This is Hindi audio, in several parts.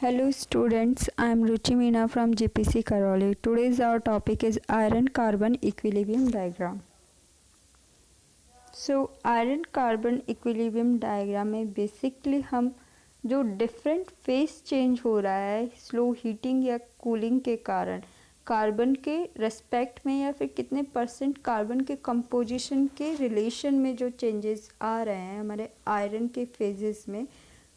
Hello students, I am Ruchi Meena from GPC Karoli. Today's our topic is iron carbon equilibrium diagram. So iron carbon equilibrium diagram में बेसिकली हम जो डिफरेंट फेस चेंज हो रहा है स्लो हीटिंग या कूलिंग के कारण कार्बन के रेस्पेक्ट में या फिर कितने परसेंट कार्बन के कंपोजिशन के रिलेशन में जो चेंजेस आ रहे हैं हमारे आयरन के फेजेस में,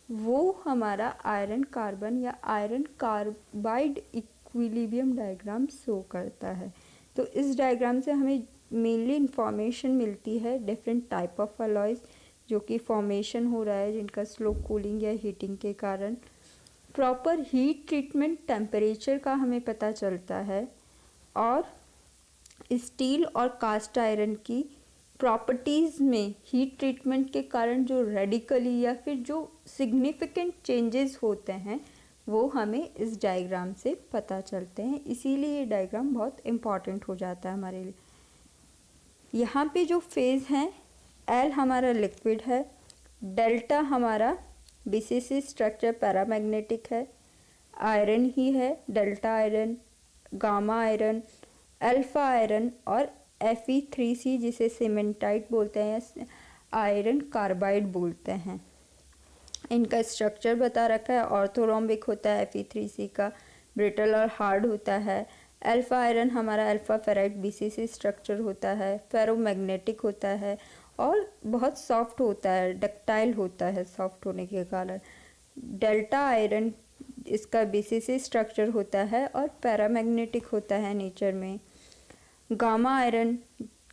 वो हमारा आयरन कार्बन या iron carbide equilibrium diagram show करता है। तो इस डायग्राम से हमें मेनली इंफॉर्मेशन मिलती है डिफरेंट टाइप ऑफ अलॉयज जो कि फॉर्मेशन हो रहा है जिनका स्लो कूलिंग या हीटिंग के कारण, प्रॉपर हीट ट्रीटमेंट टेम्परेचर का हमें पता चलता है, और स्टील और कास्ट आयरन की प्रॉपर्टीज़ में हीट ट्रीटमेंट के कारण जो रेडिकली या फिर जो सिग्निफिकेंट चेंजेस होते हैं वो हमें इस डायग्राम से पता चलते हैं। इसीलिए ये डायग्राम बहुत इम्पॉर्टेंट हो जाता है हमारे लिए। यहाँ पे जो फेज़ हैं, एल हमारा लिक्विड है, डेल्टा हमारा बीसीसी स्ट्रक्चर पैरामैग्नेटिक है, आयरन ही है, delta iron, gamma iron, alpha iron और Fe3C जिसे सीमेंटाइट बोलते हैं या आयरन कार्बाइड बोलते हैं। इनका स्ट्रक्चर बता रखा है, ऑर्थोरोम्बिक होता है Fe3C का, ब्रिटल और हार्ड होता है। अल्फा आयरन हमारा अल्फा फेराइट बीसीसी स्ट्रक्चर होता है, फेरोमैग्नेटिक होता है और बहुत सॉफ्ट होता है, डक्टाइल होता है सॉफ्ट होने के कारण। डेल्टा आयरन इसका बीसीसी स्ट्रक्चर होता है और पैरामैग्नेटिक होता है नेचर में। गामा आयरन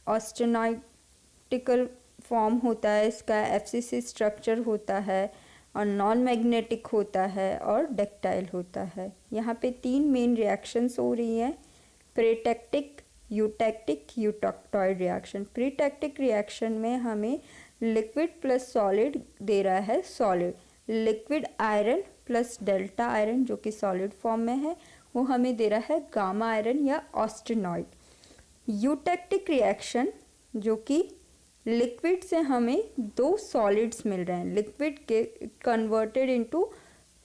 ऑस्टेनाइटिकल फॉर्म होता है, इसका एफसीसी स्ट्रक्चर होता है और नॉन मैग्नेटिक होता है और डक्टाइल होता है। यहाँ पे तीन मेन रिएक्शंस हो रही हैं, प्रीटैक्टिक, यूटैक्टिक, यूटॉक्टॉइड रिएक्शन। प्रीटैक्टिक रिएक्शन में हमें लिक्विड प्लस सॉलिड दे रहा है solid, liquid iron plus delta iron जो कि सॉलिड फॉर्म में है वो हमें दे रहा है गामा आयरन या ऑस्टेनॉइड। यूटैक्टिक रिएक्शन जो कि लिक्विड से हमें दो सॉलिड्स मिल रहे हैं, लिक्विड के कन्वर्टेड इनटू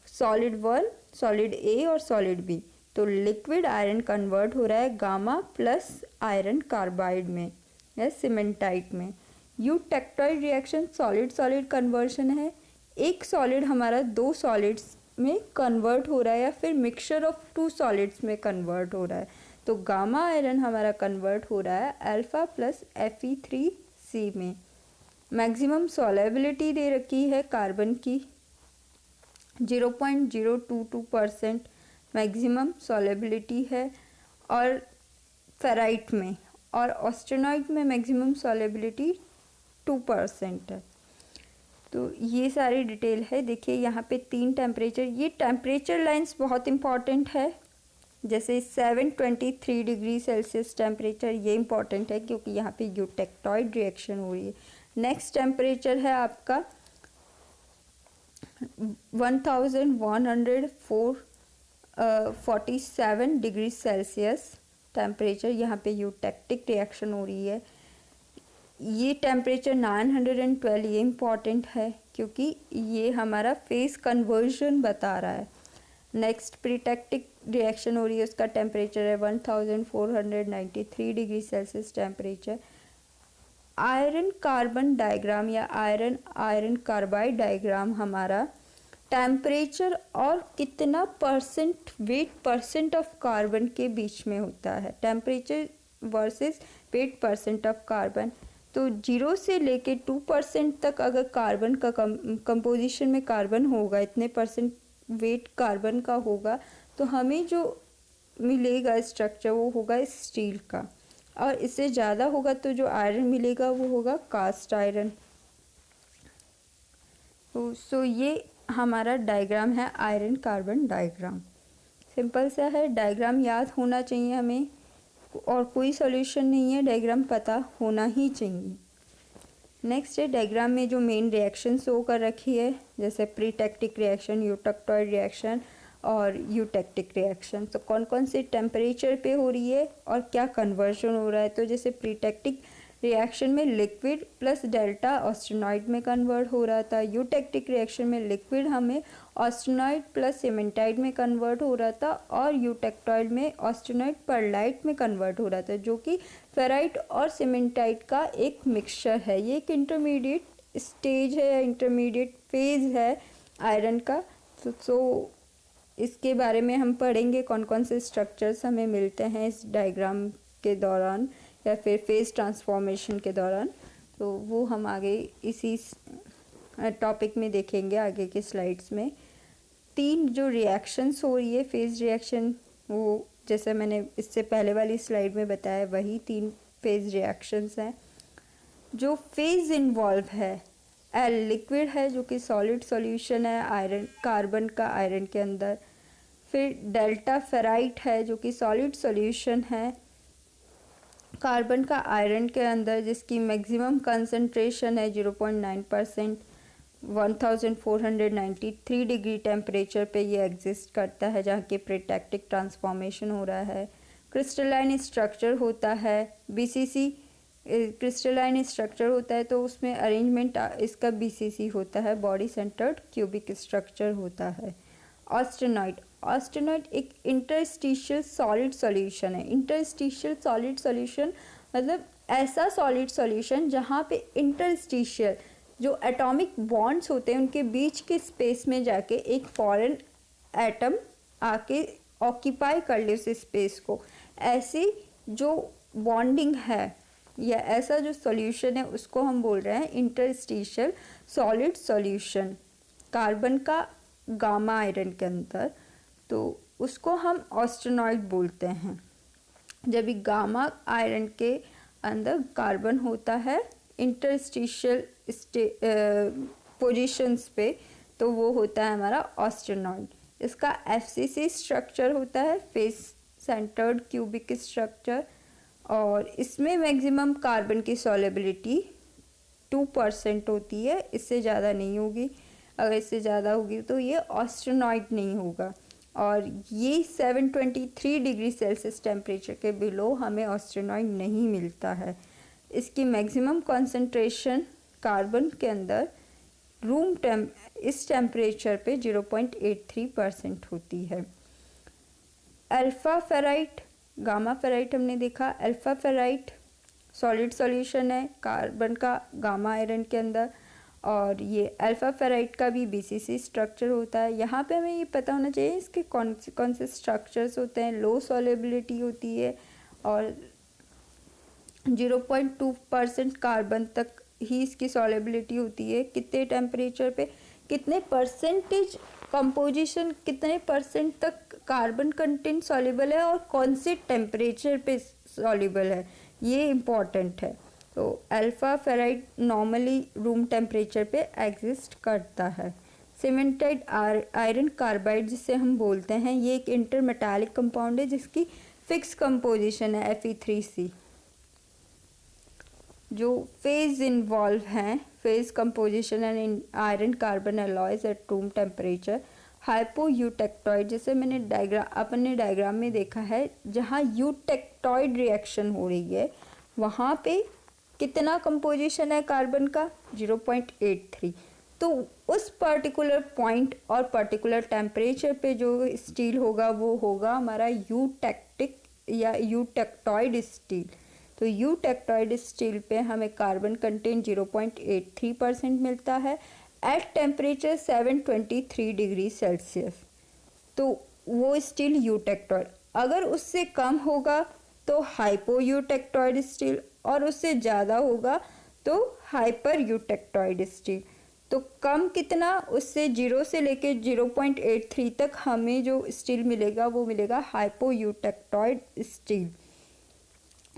सॉलिड 1, सॉलिड ए और सॉलिड बी, तो लिक्विड आयरन कन्वर्ट हो रहा है गामा प्लस आयरन कार्बाइड में या सीमेंटाइट में। यूटैक्टॉइड रिएक्शन सॉलिड सॉलिड कन्वर्शन है, एक सॉलिड हमारा दो सॉलिड्स में कन्वर्ट हो रहा है या फिर मिक्सचर ऑफ टू सॉलिड्स में कन्वर्ट हो रहा है, तो गामा आयरन हमारा कन्वर्ट हो रहा है अल्फा प्लस Fe3C में। मैक्सिमम सॉलेबिलिटी दे रखी है कार्बन की 0.022% मैक्सिमम सॉलेबिलिटी है, और फेराइट में और ऑस्टेनॉइड में मैक्सिमम सॉलेबिलिटी 2% है। तो ये सारी डिटेल है। देखिए यहाँ पे तीन टेम्परेचर, ये टेम्परेचर लाइंस बहुत इम्पॉर्टेंट है, जैसे 723 डिग्री सेल्सियस टेम्परेचर, ये इम्पॉर्टेंट है क्योंकि यहाँ पे यूटैक्टॉइड रिएक्शन हो रही है। नेक्स्ट टेम्परेचर है आपका 1147 डिग्री सेल्सियस टेम्परेचर, यहाँ पे यूटैक्टिक रिएक्शन हो रही है। ये टेम्परेचर 912, ये इम्पॉर्टेंट है क्योंकि ये हमारा फेस कन्वर्जन बता रहा है। नेक्स्ट प्रीटैक्टिक रिएक्शन हो रही है, उसका टेम्परेचर है 1493 degree Celsius temperature. Iron carbon diagram या आयरन आयरन कार्बाइड डायग्राम हमारा टेम्परेचर और कितना percent weight percent of carbon के बीच में होता है, temperature versus wait percent of carbon. तो 0 से लेके 2% तक अगर कार्बन का कंपोजिशन में कार्बन होगा, इतने परसेंट वेट कार्बन का होगा, तो हमें जो मिलेगा स्ट्रक्चर वो होगा स्टील का, और इससे ज़्यादा होगा तो जो आयरन मिलेगा वो होगा कास्ट आयरन। सो ये हमारा डायग्राम है आयरन कार्बन डायग्राम। सिंपल सा है, डायग्राम याद होना चाहिए हमें और कोई सॉल्यूशन नहीं है, डायग्राम पता होना ही चाहिए। नेक्स्ट है डायग्राम में जो मेन रिएक्शन शो कर रखी है, जैसे प्रीटैक्टिक रिएक्शन, यूटैक्टॉइड रिएक्शन और यूटैक्टिक रिएक्शन, तो कौन कौन से टेम्परेचर पे हो रही है और क्या कन्वर्जन हो रहा है। तो जैसे प्रीटैक्टिक रिएक्शन में लिक्विड प्लस डेल्टा ऑस्टेनॉइड में कन्वर्ट हो रहा था। यूटेक्टिक रिएक्शन में लिक्विड हमें ऑस्टेनॉइड प्लस सीमेंटाइड में कन्वर्ट हो रहा था और यूटेक्टॉइड में ऑस्टेनॉइड परलाइट में कन्वर्ट हो रहा था, जो कि फेराइट और सीमेंटाइड का एक मिक्सचर है। ये एक इंटरमीडिएट स्टेज है या इंटरमीडिएट फेज है आयरन का। तो इसके बारे में हम पढ़ेंगे कौन कौन से स्ट्रक्चर्स हमें मिलते हैं इस डायग्राम के दौरान या फिर फेज ट्रांसफॉर्मेशन के दौरान। तो वो हम आगे इसी टॉपिक में देखेंगे आगे के स्लाइड्स में। 3 जो रिएक्शंस हो रही है फेज रिएक्शन, वो जैसे मैंने इससे पहले वाली स्लाइड में बताया वही 3 फेज रिएक्शंस हैं। जो फेज इन्वॉल्व है, एल लिक्विड है जो कि सॉलिड सॉल्यूशन है आयरन कार्बन का आयरन के अंदर। फिर डेल्टा फेराइट है जो कि सॉलिड सॉल्यूशन है कार्बन का आयरन के अंदर, जिसकी मैक्सिमम कंसंट्रेशन है 0.9%। 1493 डिग्री टेम्परेचर पे ये एग्जिस्ट करता है, जहाँ के प्रोटैक्टिक ट्रांसफॉर्मेशन हो रहा है। क्रिस्टलाइन स्ट्रक्चर होता है, बीसीसी क्रिस्टलाइन स्ट्रक्चर होता है, तो उसमें अरेंजमेंट इसका बीसीसी होता है, बॉडी सेंटर्ड क्यूबिक स्ट्रक्चर होता है। ऑस्टेनॉइड एक इंटरस्टिशियल सॉलिड सॉल्यूशन है। इंटरस्टिशियल सॉलिड सॉल्यूशन मतलब ऐसा सॉलिड सॉल्यूशन जहाँ पे इंटरस्टिशियल जो एटॉमिक बॉन्ड्स होते हैं उनके बीच के स्पेस में जाके एक फॉरेन एटम आके ऑक्यूपाई कर ले उस स्पेस को। ऐसी जो बॉन्डिंग है या ऐसा जो सॉल्यूशन है उसको हम बोल रहे हैं इंटरस्टिशियल सॉलिड सॉल्यूशन कार्बन का गामा आयरन के अंदर, तो उसको हम ऑस्टेनॉइड बोलते हैं। जब भी गामा आयरन के अंदर कार्बन होता है इंटरस्टिशियल पोजीशंस पे, तो वो होता है हमारा ऑस्टेनॉइड। इसका एफसीसी स्ट्रक्चर होता है, फेस सेंटर्ड क्यूबिक स्ट्रक्चर, और इसमें मैक्सिमम कार्बन की सॉल्युबिलिटी 2% होती है, इससे ज़्यादा नहीं होगी। अगर इससे ज़्यादा होगी तो ये ऑस्टेनॉइड नहीं होगा। और ये 723 डिग्री सेल्सियस टेम्परेचर के बिलो हमें ऑस्टेनॉइड नहीं मिलता है। इसकी मैक्सिमम कॉन्सेंट्रेशन कार्बन के अंदर इस टेम्परेचर पे 0.83% होती है। अल्फ़ा फेराइट गामा फेराइट हमने देखा। अल्फ़ा फेराइट सॉलिड सॉल्यूशन है कार्बन का गामा आयरन के अंदर, और ये अल्फ़ा फेराइट का भी बीसीसी स्ट्रक्चर होता है। यहाँ पे हमें ये पता होना चाहिए इसके कौन से स्ट्रक्चर्स होते हैं। लो सॉल्युबिलिटी होती है और 0.2% कार्बन तक ही इसकी सॉल्युबिलिटी होती है। कितने टेम्परेचर पे कितने परसेंटेज कंपोजिशन, कितने परसेंट तक कार्बन कंटेंट सॉल्युबल है और कौन से टेम्परेचर पे सॉल्युबल है, ये इम्पॉर्टेंट है। तो alpha ferrite normally room temperature पे एग्जिस्ट करता है। सीमेंटाइड आयरन कार्बाइड जिसे हम बोलते हैं, ये एक इंटरमेटालिक कंपाउंड है जिसकी फिक्स कंपोजिशन है Fe3C। जो फेज इन्वॉल्व हैं, phase composition and iron carbon alloys at room temperature. Hypo eutectoid जैसे मैंने अपने डायग्राम में देखा है, जहाँ यूटेक्टॉइड रिएक्शन हो रही है वहाँ पे कितना कंपोजिशन है कार्बन का 0.83। तो उस पर्टिकुलर पॉइंट और पर्टिकुलर टेम्परेचर पे जो स्टील होगा वो होगा हमारा यूटेक्टिक या यूटेक्टॉइड स्टील। तो यूटेक्टॉइड स्टील पे हमें कार्बन कंटेंट 0.83% मिलता है एट टेम्परेचर 723 डिग्री सेल्सियस। तो वो स्टील यूटेक्टॉइड। अगर उससे कम होगा तो हाइपो यूटेक्टॉइड स्टील, और उससे ज़्यादा होगा तो हाइपर यूटेक्टॉइड स्टील। तो कम कितना, उससे 0 से लेके 0.83 तक हमें जो स्टील मिलेगा वो मिलेगा हाइपो यूटेक्टॉइड स्टील,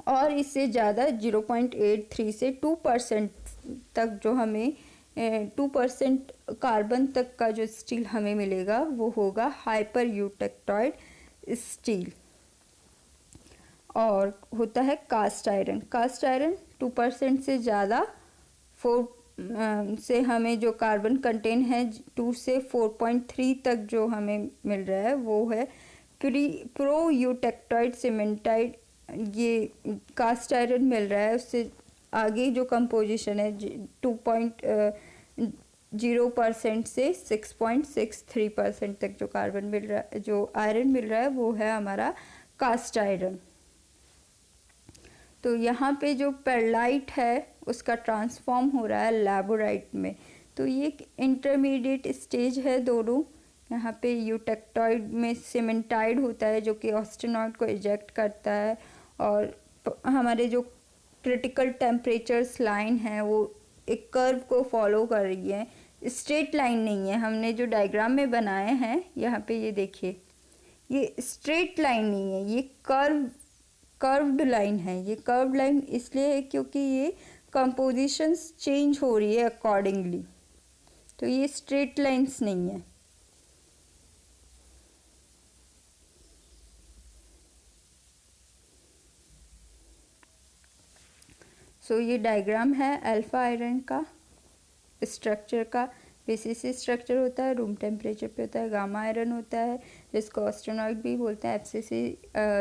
और इससे ज़्यादा 0.83 से 2% तक जो हमें 2% कार्बन तक का जो स्टील हमें मिलेगा वो होगा हाइपर यूटेक्टॉइड स्टील। और होता है कास्ट आयरन। कास्ट आयरन 2% से ज़्यादा 4 से हमें जो कार्बन कंटेंट है 2 से 4.3 तक जो हमें मिल रहा है वो है प्रो यूटेक्टॉइड सीमेंटाइड। ये कास्ट आयरन मिल रहा है, उससे आगे जो कंपोजिशन है 2.0% से 6.63% तक जो कार्बन मिल रहा है, जो आयरन मिल रहा है, वो है हमारा कास्ट आयरन। तो यहाँ पे जो पेरलाइट है उसका ट्रांसफॉर्म हो रहा है लैबोराइट में। तो ये एक इंटरमीडिएट स्टेज है दोनों। यहाँ पे यूटेक्टॉइड में सीमेंटाइड होता है जो कि ऑस्टेनॉइड को इजेक्ट करता है, और हमारे जो क्रिटिकल टेम्परेचर्स लाइन है वो एक कर्व को फॉलो कर रही है, स्ट्रेट लाइन नहीं है। हमने जो डायग्राम में बनाए हैं यहाँ पे ये देखिए, ये स्ट्रेट लाइन नहीं है, ये कर्व्ड लाइन है। ये कर्व्ड लाइन इसलिए है क्योंकि ये कंपोजिशंस चेंज हो रही है अकॉर्डिंगली, तो ये स्ट्रेट लाइंस नहीं है। सो ये डायग्राम है अल्फा आयरन का स्ट्रक्चर का। पीसीसी स्ट्रक्चर होता है, रूम टेम्परेचर पे होता है। गामा आयरन होता है जिसको ऑस्टेनॉइड भी बोलते हैं। एफसीसी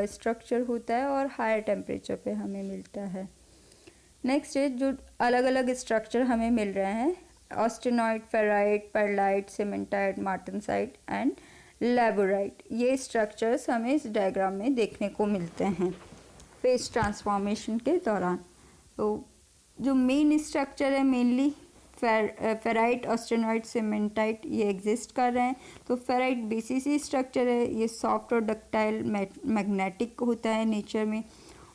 स्ट्रक्चर होता है और हायर टेम्परेचर पे हमें मिलता है। नेक्स्ट है जो अलग अलग स्ट्रक्चर हमें मिल रहे हैं, ऑस्टेनॉइड, फेराइट, पेरलाइट, सीमेंटाइट, मार्टनसाइट एंड लैबोराइट। ये स्ट्रक्चर्स हमें इस डायग्राम में देखने को मिलते हैं फेज ट्रांसफॉर्मेशन के दौरान। तो जो मेन स्ट्रक्चर है मेनली फेराइट, ऑस्टेनॉइड, सीमेंटाइट ये एग्जिस्ट कर रहे हैं। तो फेराइट बीसीसी स्ट्रक्चर है, ये सॉफ्ट और डक्टाइल मैग्नेटिक होता है नेचर में।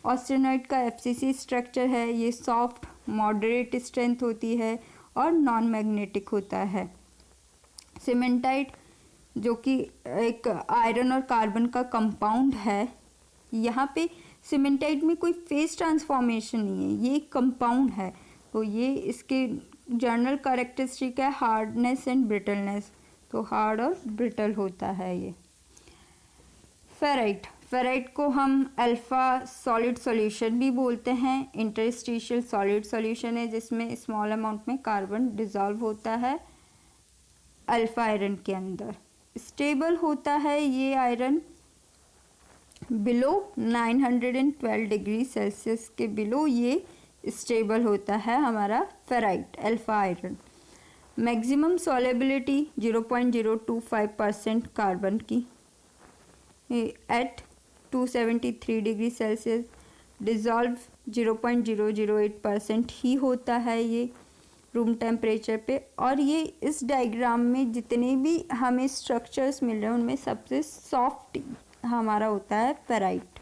ऑस्टेनॉइड का एफसीसी स्ट्रक्चर है, ये सॉफ्ट मॉडरेट स्ट्रेंथ होती है और नॉन मैग्नेटिक होता है। सीमेंटाइट जो कि एक आयरन और कार्बन का कंपाउंड है, यहाँ पे सीमेंटाइट में कोई फेज ट्रांसफॉर्मेशन नहीं है, ये एक कंपाउंड है। तो ये इसके जनरल कैरेक्टरिस्टिक है हार्डनेस एंड ब्रिटलनेस, तो हार्ड और ब्रिटल होता है ये। फेराइट को हम अल्फा सॉलिड सॉल्यूशन भी बोलते हैं। इंटरस्टिशियल सॉलिड सॉल्यूशन है जिसमें स्मॉल अमाउंट में कार्बन डिसॉल्व होता है अल्फा आयरन के अंदर। स्टेबल होता है ये आयरन बिलो 912 डिग्री सेल्सियस के बिलो ये स्टेबल होता है हमारा ferrite alpha iron. Maximum solubility 0.025% carbon की एट 273 डिग्री सेल्सियस, डिज़ोल्व 0.008% ही होता है ये रूम टेम्परेचर पे। और ये इस डायग्राम में जितने भी हमें स्ट्रक्चर्स मिल रहे हैं उनमें सबसे सॉफ्ट हमारा होता है फेराइट।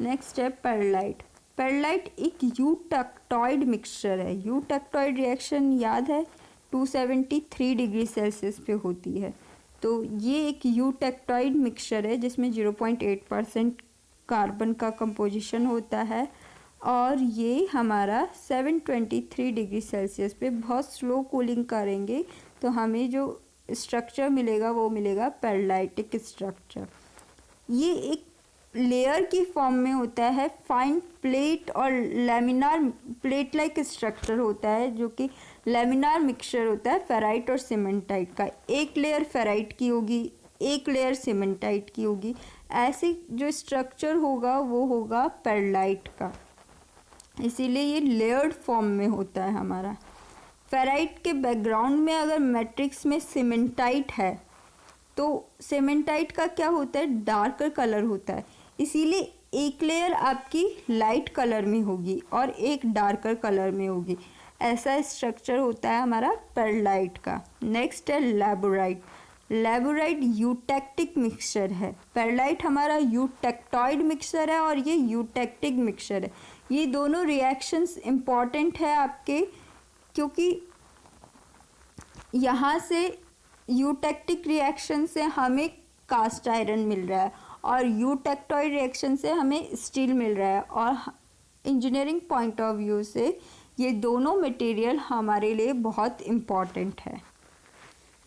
नेक्स्ट है पेरलाइट। पेरलाइट एक यूटेक्टॉइड मिक्सचर है। यूटेक्टॉइड रिएक्शन याद है 273 डिग्री सेल्सियस पे होती है। तो ये एक यूटेक्टॉइड मिक्सचर है जिसमें 0.8% कार्बन का कंपोजिशन होता है, और ये हमारा 723 डिग्री सेल्सियस पे बहुत स्लो कूलिंग करेंगे तो हमें जो स्ट्रक्चर मिलेगा वो मिलेगा पेरलाइटिक स्ट्रक्चर। ये एक लेयर की फॉर्म में होता है, फाइन प्लेट और लैमिनार प्लेट लाइक स्ट्रक्चर होता है जो कि लैमिनार मिक्सचर होता है फेराइट और सीमेंटाइट का। एक लेयर फेराइट की होगी, एक लेयर सीमेंटाइट की होगी। ऐसे जो स्ट्रक्चर होगा वो होगा पेरलाइट का, इसीलिए ये लेयर्ड फॉर्म में होता है हमारा। फेराइट के बैकग्राउंड में अगर मैट्रिक्स में सीमेंटाइट है तो सीमेंटाइट का क्या होता है, डार्कर कलर होता है, इसीलिए एक लेयर आपकी लाइट कलर में होगी और एक डार्कर कलर में होगी। ऐसा स्ट्रक्चर होता है हमारा पेरलाइट का। नेक्स्ट है लैबोराइट। लैबोराइट यूटेक्टिक मिक्सचर है। पेरलाइट हमारा यूटेक्टॉइड मिक्सचर है और ये यूटेक्टिक मिक्सचर है। ये दोनों रिएक्शंस इम्पॉर्टेंट है आपके, क्योंकि यहाँ से यूटेक्टिक रिएक्शन से हमें कास्ट आयरन मिल रहा है और यूटेक्टॉइड रिएक्शन से हमें स्टील मिल रहा है, और इंजीनियरिंग पॉइंट ऑफ व्यू से ये दोनों मटेरियल हमारे लिए बहुत इम्पॉर्टेंट है।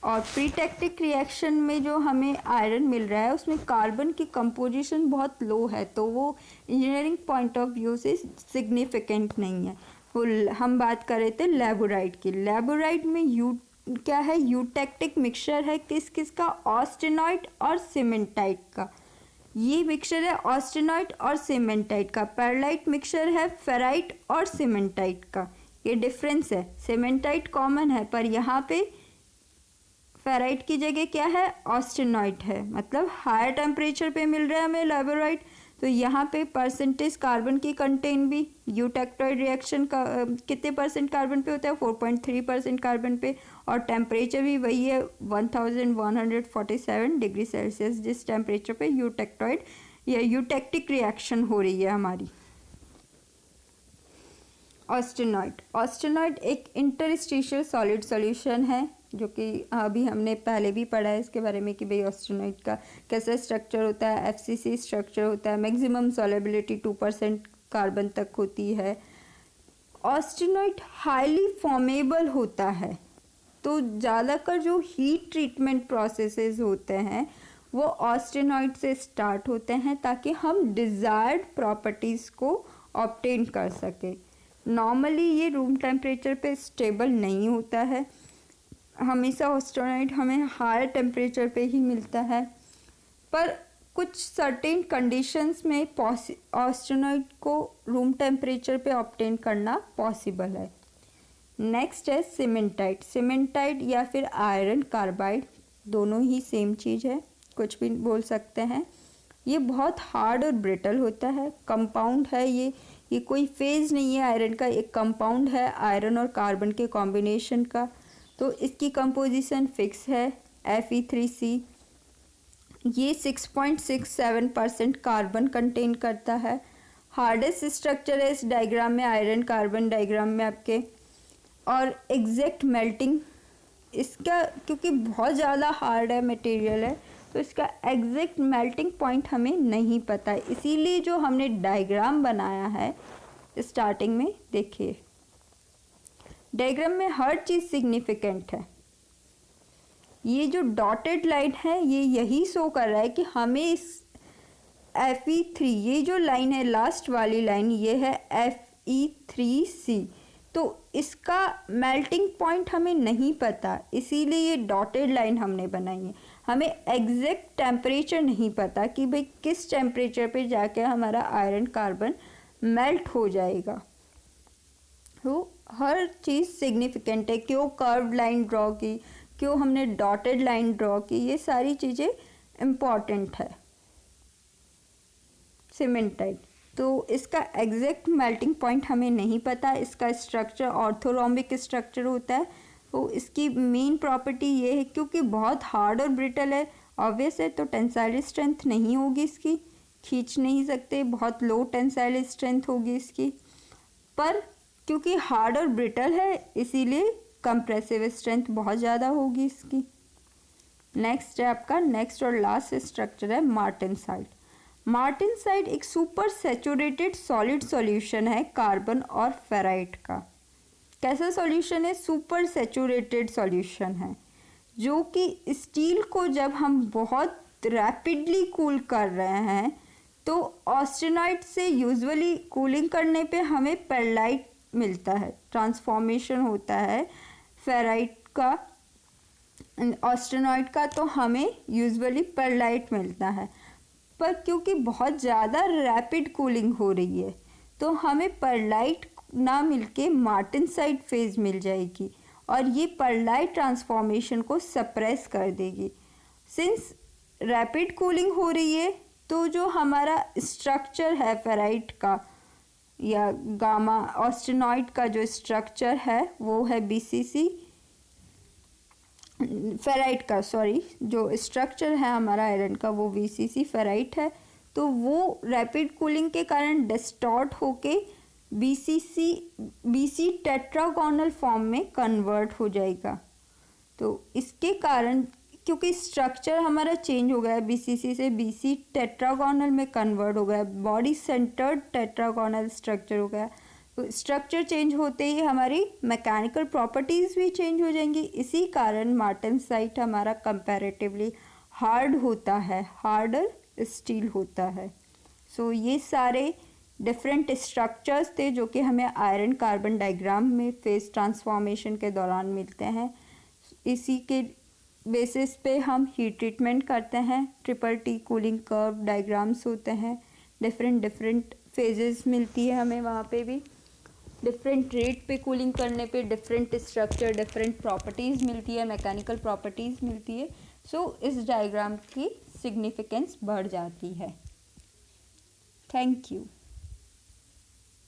और प्रीटेक्टिक रिएक्शन में जो हमें आयरन मिल रहा है उसमें कार्बन की कंपोजिशन बहुत लो है, तो वो इंजीनियरिंग पॉइंट ऑफ व्यू से सिग्निफिकेंट नहीं है। वो हम बात कर रहे थे लैबोराइट की। लैबोराइट में क्या है, यूटेक्टिक मिक्सचर है किस किस का, ऑस्टेनॉइड और सीमेंटाइट का। ये मिक्सचर है ऑस्टेनॉइट और सीमेंटाइट का। पेरलाइट मिक्सचर है फेराइट और सीमेंटाइट का। ये डिफरेंस है, सीमेंटाइट कॉमन है पर यहाँ पे फेराइट की जगह क्या है, ऑस्टेनॉइट है, मतलब हायर टेम्परेचर पे मिल रहा है हमें लेबोराइट। तो यहाँ पे परसेंटेज कार्बन की कंटेंट भी यूटेक्टोइड रिएक्शन का कितने परसेंट कार्बन पे होता है, 4.3% कार्बन पे, और टेम्परेचर भी वही है 1147 डिग्री सेल्सियस, जिस टेम्परेचर पे यूटेक्टोइड या यूटेक्टिक रिएक्शन हो रही है हमारी। ऑस्टेनॉइड एक इंटरस्टिशियल सॉलिड सॉल्यूशन है, जो कि अभी हमने पहले भी पढ़ा है इसके बारे में कि भाई ऑस्टेनॉइड का कैसा स्ट्रक्चर होता है, FCC स्ट्रक्चर होता है, मैक्सिमम सॉलेबिलिटी 2% कार्बन तक होती है। ऑस्टेनॉइड हाईली फॉर्मेबल होता है, तो ज़्यादातर जो हीट ट्रीटमेंट प्रोसेसेस होते हैं वो ऑस्टेनॉइड से स्टार्ट होते हैं ताकि हम डिज़ायर्ड प्रॉपर्टीज़ को ऑब्टेन कर सकें। नॉर्मली ये रूम टेम्परेचर पे स्टेबल नहीं होता है, हमेशा ऑस्टेनॉइड हमें हायर टेम्परेचर पे ही मिलता है, पर कुछ सर्टेन कंडीशंस में ऑस्टेनॉइड को रूम टेम्परेचर पे ऑब्टेन करना पॉसिबल है। नेक्स्ट है सीमेंटाइट या फिर आयरन कार्बाइड, दोनों ही सेम चीज़ है, कुछ भी बोल सकते हैं। ये बहुत हार्ड और ब्रिटल होता है, कंपाउंड है, ये कोई फेज नहीं है आयरन का, एक कंपाउंड है आयरन और कार्बन के कॉम्बिनेशन का। तो इसकी कंपोजिशन फिक्स है Fe3C। ये 6.67% कार्बन कंटेन करता है। हार्डेस्ट स्ट्रक्चर है इस डायग्राम में, आयरन कार्बन डायग्राम में आपके। और एग्जैक्ट मेल्टिंग इसका, क्योंकि बहुत ज़्यादा हार्ड है मटेरियल है, तो इसका एग्जैक्ट मेल्टिंग पॉइंट हमें नहीं पता है, इसीलिए जो हमने डायग्राम बनाया है स्टार्टिंग में, देखिए डायग्राम में हर चीज़ सिग्निफिकेंट है। ये जो डॉटेड लाइन है ये यही शो कर रहा है कि हमें इस Fe3, ये जो लाइन है लास्ट वाली लाइन, ये है Fe3C, तो इसका मेल्टिंग पॉइंट हमें नहीं पता, इसीलिए ये डॉटेड लाइन हमने बनाई है। हमें एग्जैक्ट टेम्परेचर नहीं पता कि भाई किस टेम्परेचर पे जाके हमारा आयरन कार्बन मेल्ट हो जाएगा। तो हर चीज़ सिग्निफिकेंट है, क्यों कर्व्ड लाइन ड्रॉ की, क्यों हमने डॉटेड लाइन ड्रॉ की, ये सारी चीज़ें इम्पॉर्टेंट है। सीमेंटाइट, तो इसका एग्जैक्ट मेल्टिंग पॉइंट हमें नहीं पता, इसका स्ट्रक्चर ऑर्थोरोम्बिक स्ट्रक्चर होता है। तो इसकी मेन प्रॉपर्टी ये है, क्योंकि बहुत हार्ड और ब्रिटल है, ऑब्वियस है, तो टेंसाइल स्ट्रेंथ नहीं होगी इसकी, खींच नहीं सकते, बहुत लो टेंसाइल स्ट्रेंथ होगी इसकी। पर क्योंकि हार्ड और ब्रिटल है इसीलिए कंप्रेसिव स्ट्रेंथ बहुत ज़्यादा होगी इसकी। नेक्स्ट है आपका, नेक्स्ट और लास्ट स्ट्रक्चर है मार्टेनसाइट। मार्टेनसाइट एक सुपर सैचुरेटेड सॉलिड सॉल्यूशन है कार्बन और फेराइट का। कैसा सॉल्यूशन है, सुपर सैचुरेटेड सॉल्यूशन है, जो कि स्टील को जब हम बहुत रैपिडली कूल कर रहे हैं तो ऑस्टेनाइट से यूजुअली कूलिंग करने पे हमें पेरलाइट मिलता है, ट्रांसफॉर्मेशन होता है फेराइट का ऑस्टेनाइट का, तो हमें यूजुअली पेरलाइट मिलता है। पर क्योंकि बहुत ज़्यादा रैपिड कूलिंग हो रही है तो हमें पेरलाइट ना मिलके मार्टेनसाइट फेज मिल जाएगी और ये पेरलाइट ट्रांसफॉर्मेशन को सप्रेस कर देगी। सिंस रैपिड कूलिंग हो रही है तो जो हमारा स्ट्रक्चर है फेराइट का या गामा ऑस्टेनॉइड का जो स्ट्रक्चर है वो है BCC, फेराइट का सॉरी, जो स्ट्रक्चर है हमारा आयरन का वो VCC फेराइट है, तो वो रैपिड कूलिंग के कारण डिस्टॉर्ट होके BC टेट्रागोनल फॉर्म में कन्वर्ट हो जाएगा। तो इसके कारण क्योंकि स्ट्रक्चर हमारा चेंज हो गया है, BCC से BC टेट्रागोनल में कन्वर्ट हो गया, बॉडी सेंटर्ड टेट्रागोनल स्ट्रक्चर हो गया। तो स्ट्रक्चर चेंज होते ही हमारी मैकेनिकल प्रॉपर्टीज़ भी चेंज हो जाएंगी। इसी कारण मार्टेनसाइट हमारा कंपैरेटिवली हार्ड होता है, हार्डर स्टील होता है। सो ये सारे डिफरेंट स्ट्रक्चर्स थे जो कि हमें आयरन कार्बन डायग्राम में फेज ट्रांसफॉर्मेशन के दौरान मिलते हैं। इसी के बेसिस पे हम हीट ट्रीटमेंट करते हैं। Triple T cooling curve diagrams होते हैं, डिफरेंट फेजेस मिलती है हमें वहाँ पे भी। डिफरेंट रेट पे कूलिंग करने पे डिफरेंट स्ट्रक्चर, डिफरेंट प्रॉपर्टीज़ मिलती है, मैकेनिकल प्रॉपर्टीज़ मिलती है। सो इस डायग्राम की सिग्निफिकेंस बढ़ जाती है। Thank you.